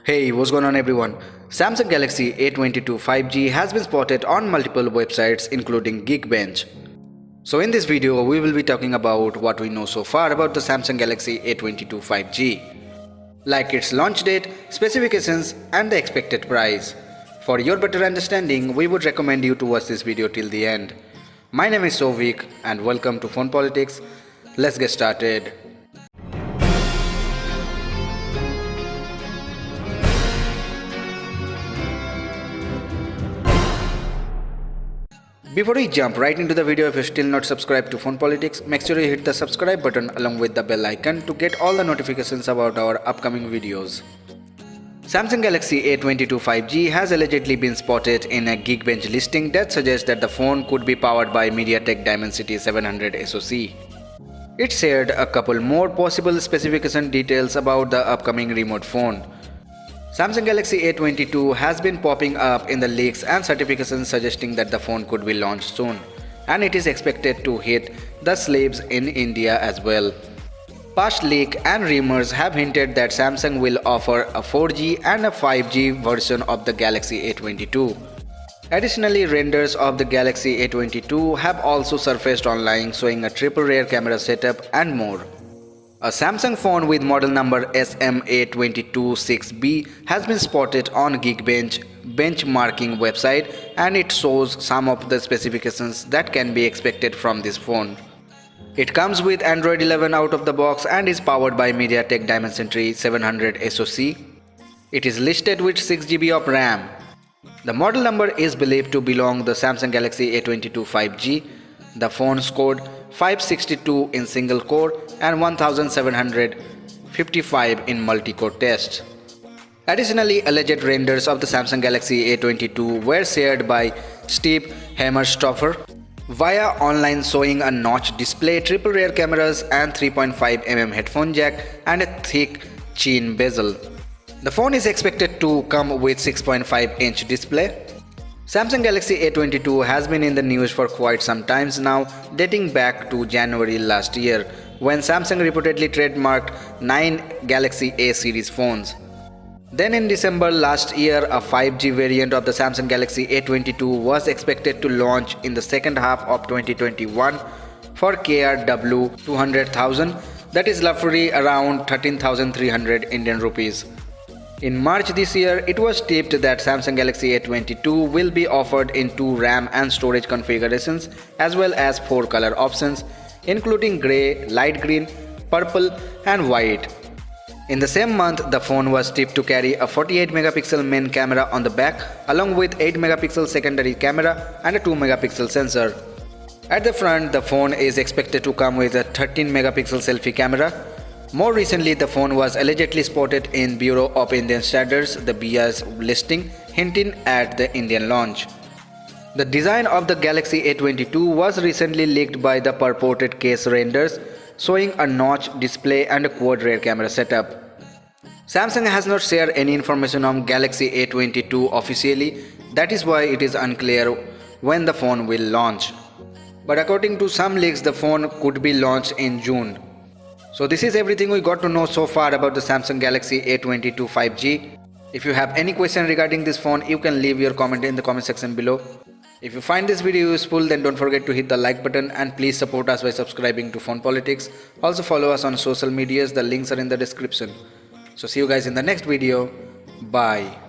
Hey, what's going on everyone? Samsung Galaxy A22 5G has been spotted on multiple websites including Geekbench. So in this video, we will be talking about what we know so far about the Samsung Galaxy A22 5G, like its launch date, specifications and the expected price. For your better understanding, we would recommend you to watch this video till the end. My name is Sovik and welcome to Phone Politics. Let's get started. Before we jump right into the video, if you're still not subscribed to Phone Politics, make sure you hit the subscribe button along with the bell icon to get all the notifications about our upcoming videos. Samsung Galaxy A22 5G has allegedly been spotted in a Geekbench listing that suggests that the phone could be powered by MediaTek Dimensity 700 SoC. It shared a couple more possible specification details about the upcoming remote phone. Samsung Galaxy A22 has been popping up in the leaks and certifications suggesting that the phone could be launched soon, and it is expected to hit the slabs in India as well. Past leak and rumors have hinted that Samsung will offer a 4G and a 5G version of the Galaxy A22. Additionally, renders of the Galaxy A22 have also surfaced online showing a triple rear camera setup and more. A Samsung phone with model number SMA226B has been spotted on Geekbench benchmarking website, and it shows some of the specifications that can be expected from this phone. It comes with Android 11 out of the box and is powered by MediaTek Dimensity 700 SoC. It is listed with 6GB of RAM. The model number is believed to belong to the Samsung Galaxy A22 5G. The phone scored 562 in single core and 1755 in multi-core tests. Additionally, alleged renders of the Samsung Galaxy A22 were shared by Steve Hammerstoffer via online, showing a notch display, triple rear cameras and 3.5mm headphone jack and a thick chin bezel. The phone is expected to come with 6.5-inch display. Samsung Galaxy A22 has been in the news for quite some time now, dating back to January last year, when Samsung reportedly trademarked 9 Galaxy A series phones. Then in December last year, a 5G variant of the Samsung Galaxy A22 was expected to launch in the second half of 2021 for KRW 200,000, that is roughly around 13,300 Indian rupees. In March this year, it was tipped that Samsung Galaxy A22 will be offered in 2 RAM and storage configurations as well as 4 color options, including grey, light green, purple and white. In the same month, the phone was tipped to carry a 48MP main camera on the back along with 8MP secondary camera and a 2MP sensor. At the front, the phone is expected to come with a 13MP selfie camera. More recently, the phone was allegedly spotted in Bureau of Indian Standards, the BIS listing, hinting at the Indian launch. The design of the Galaxy A22 was recently leaked by the purported case renders, showing a notch display and a quad rear camera setup. Samsung has not shared any information on Galaxy A22 officially, that is why it is unclear when the phone will launch. But according to some leaks, the phone could be launched in June. So this is everything we got to know so far about the Samsung Galaxy A22 5G. If you have any question regarding this phone, you can leave your comment in the comment section below. If you find this video useful, then don't forget to hit the like button and please support us by subscribing to Phone Politics. Also follow us on social medias, the links are in the description. So see you guys in the next video. Bye.